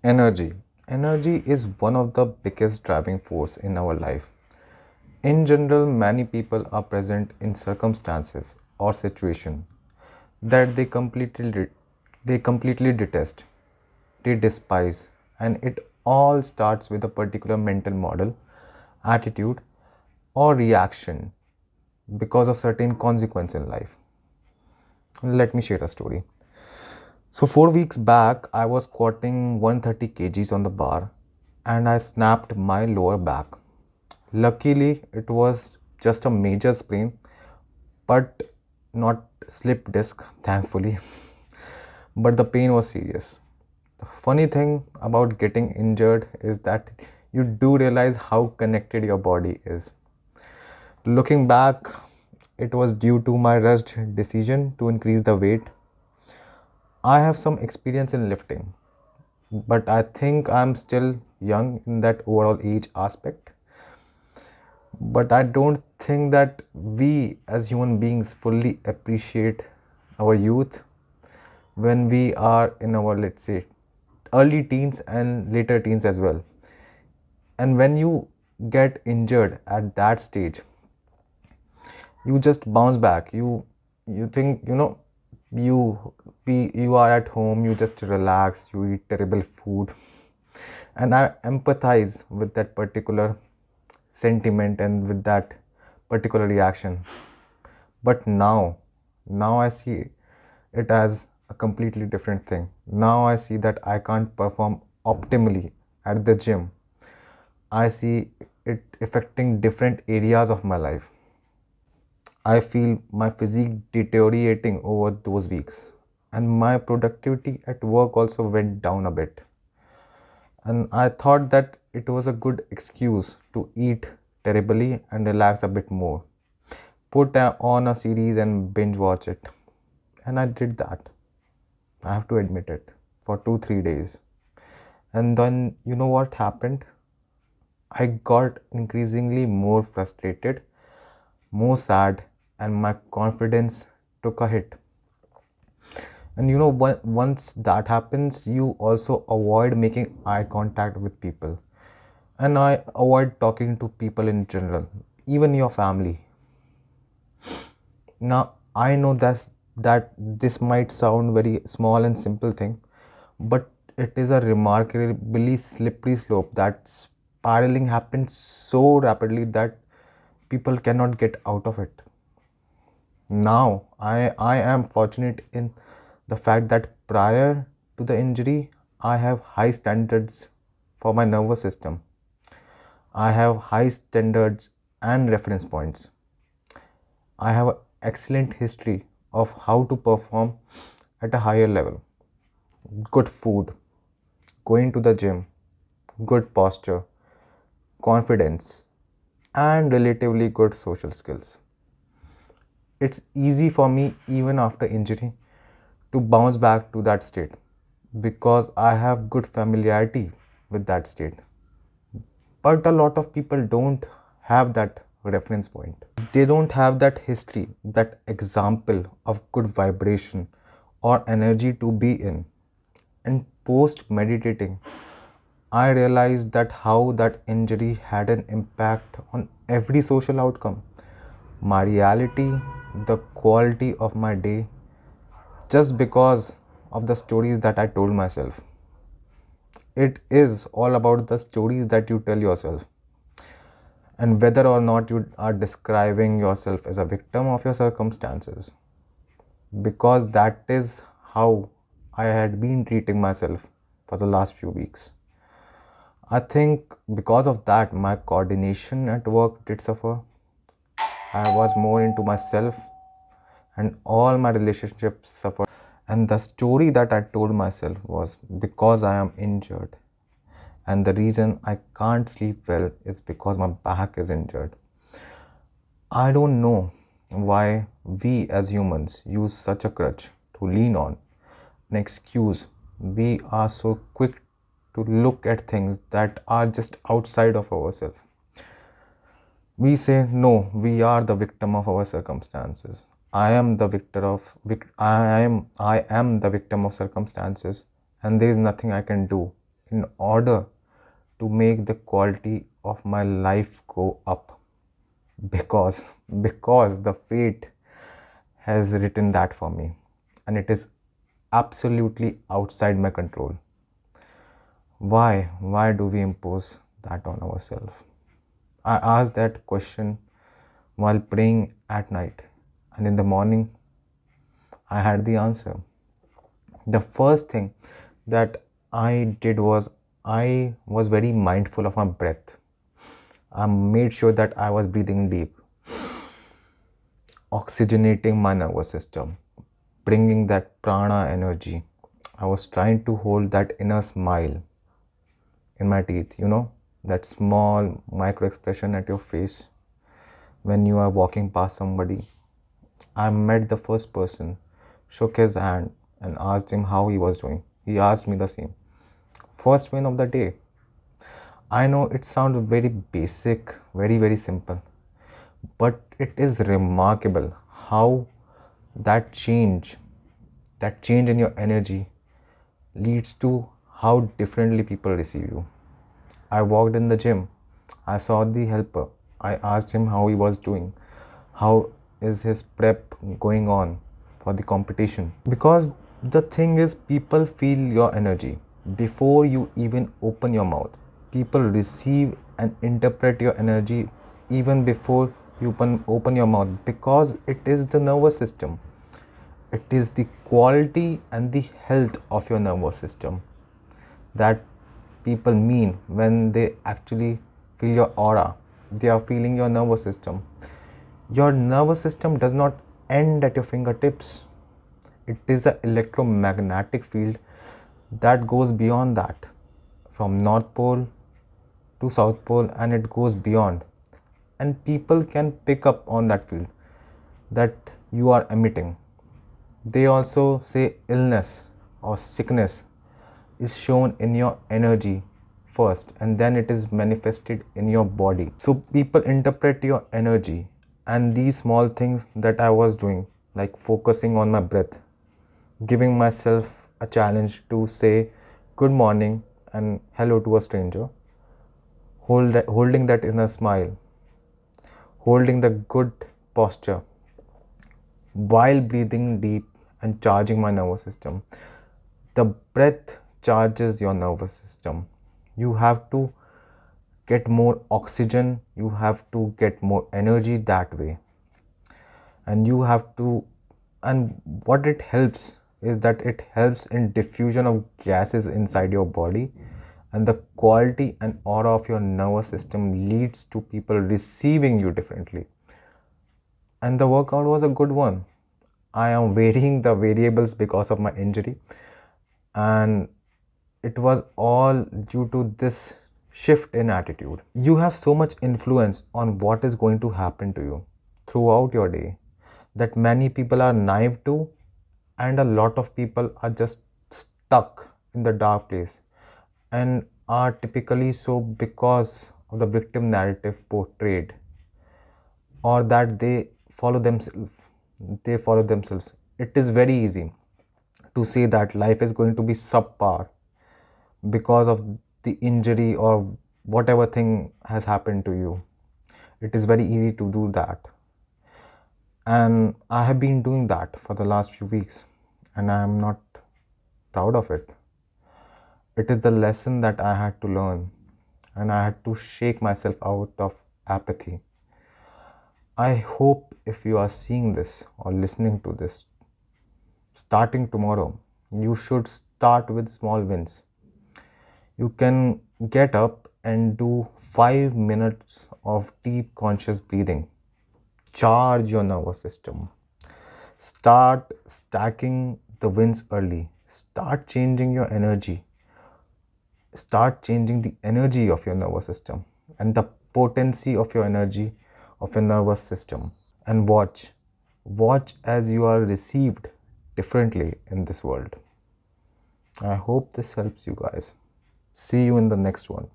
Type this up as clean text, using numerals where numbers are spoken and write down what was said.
Energy. Energy is one of the biggest driving force in our life. In general, many people are present in circumstances or situation that they completely detest, they despise, and it all starts with a particular mental model, attitude, or reaction because of certain consequence in life. Let me share a story. So 4 weeks back, I was squatting 130 kgs on the bar and I snapped my lower back. Luckily, it was just a major sprain, but not slip disc, thankfully. But the pain was serious. The funny thing about getting injured is that you do realize how connected your body is. Looking back, it was due to my rushed decision to increase the weight. I have some experience in lifting, but I think I'm still young in that overall age aspect. But I don't think that we as human beings fully appreciate our youth when we are in our, let's say, early teens and later teens as well. And when you get injured at that stage, you just bounce back. You think, you you are at home, you just relax, you eat terrible food. And I empathize with that particular sentiment and with that particular reaction. But now I see it as a completely different thing. Now I see that I can't perform optimally at the gym. I see it affecting different areas of my life. I feel my physique deteriorating over those weeks, and my productivity at work also went down a bit. And I thought that it was a good excuse to eat terribly and relax a bit more. Put on a series and binge watch it. And I did that. I have to admit it for 2 3 days. And then you know what happened? I got increasingly more frustrated, more sad, and my confidence took a hit. And once that happens, you also avoid making eye contact with people. And I avoid talking to people in general, even your family. Now, I know that this might sound very small and simple thing, but it is a remarkably slippery slope that spiraling happens so rapidly that people cannot get out of it. Now, I am fortunate in the fact that prior to the injury, I have high standards for my nervous system. I have high standards and reference points. I have an excellent history of how to perform at a higher level. Good food, going to the gym, good posture, confidence, and relatively good social skills. It's easy for me, even after injury, to bounce back to that state because I have good familiarity with that state. But a lot of people don't have that reference point. They don't have that history, that example of good vibration or energy to be in. And post meditating, I realized that how that injury had an impact on every social outcome, my reality, the quality of my day, just because of the stories that I told myself. It is all about the stories that you tell yourself, and whether or not you are describing yourself as a victim of your circumstances, because that is how I had been treating myself for the last few weeks. I think because of that, my coordination at work did suffer. I was more into myself, and all my relationships suffered. And the story that I told myself was because I am injured. And the reason I can't sleep well is because my back is injured. I don't know why we as humans use such a crutch to lean on, an excuse. We are so quick to look at things that are just outside of ourselves. We say, no, we are the victim of our circumstances. I am the victim of circumstances, and there is nothing I can do in order to make the quality of my life go up, because the fate has written that for me, and it is absolutely outside my control. Why do we impose that on ourselves? I asked that question while praying at night, and in the morning I had the answer. The first thing that I did was I was very mindful of my breath. I made sure that I was breathing deep, oxygenating my nervous system, bringing that prana energy. I was trying to hold that inner smile in my teeth, that small micro expression at your face when you are walking past somebody. I met the first person, shook his hand, and asked him how he was doing. He asked me the same. First win of the day. I know it sounds very basic, very, very simple, but it is remarkable how that change, in your energy leads to how differently people receive you. I walked in the gym. I saw the helper. I asked him how he was doing. How is his prep going on for the competition? Because the thing is, people feel your energy before you even open your mouth. People receive and interpret your energy even before you open your mouth, because it is the nervous system. It is the quality and the health of your nervous system that people mean when they actually feel your aura. They are feeling your nervous system. Your nervous system does not end at your fingertips. It is an electromagnetic field that goes beyond that, from North Pole to South Pole, and it goes beyond. And people can pick up on that field that you are emitting. They also say illness or sickness is shown in your energy first, and then it is manifested in your body. So people interpret your energy, and these small things that I was doing, like focusing on my breath, giving myself a challenge to say good morning and hello to a stranger, holding that inner smile, holding the good posture while breathing deep and charging my nervous system. The breath charges your nervous system. You have to get more oxygen, you have to get more energy that way. And you have to, and what it helps is that it helps in diffusion of gases inside your body, and the quality and aura of your nervous system leads to people receiving you differently. And the workout was a good one. I am varying the variables because of my injury, and it was all due to this shift in attitude. You have so much influence on what is going to happen to you throughout your day that many people are naive to, and a lot of people are just stuck in the dark place and are typically so because of the victim narrative portrayed, or that they follow themselves. It is very easy to say that life is going to be subpar because of the injury or whatever thing has happened to you. It is very easy to do that, and I have been doing that for the last few weeks, and I am not proud of it. It is the lesson that I had to learn, and I had to shake myself out of apathy. I hope if you are seeing this or listening to this, starting tomorrow, you should start with small wins. You can get up and do 5 minutes of deep conscious breathing. Charge your nervous system. Start stacking the wins early. Start changing your energy. Start changing the energy of your nervous system and the potency of your energy of your nervous system. And watch as you are received differently in this world. I hope this helps you guys. See you in the next one.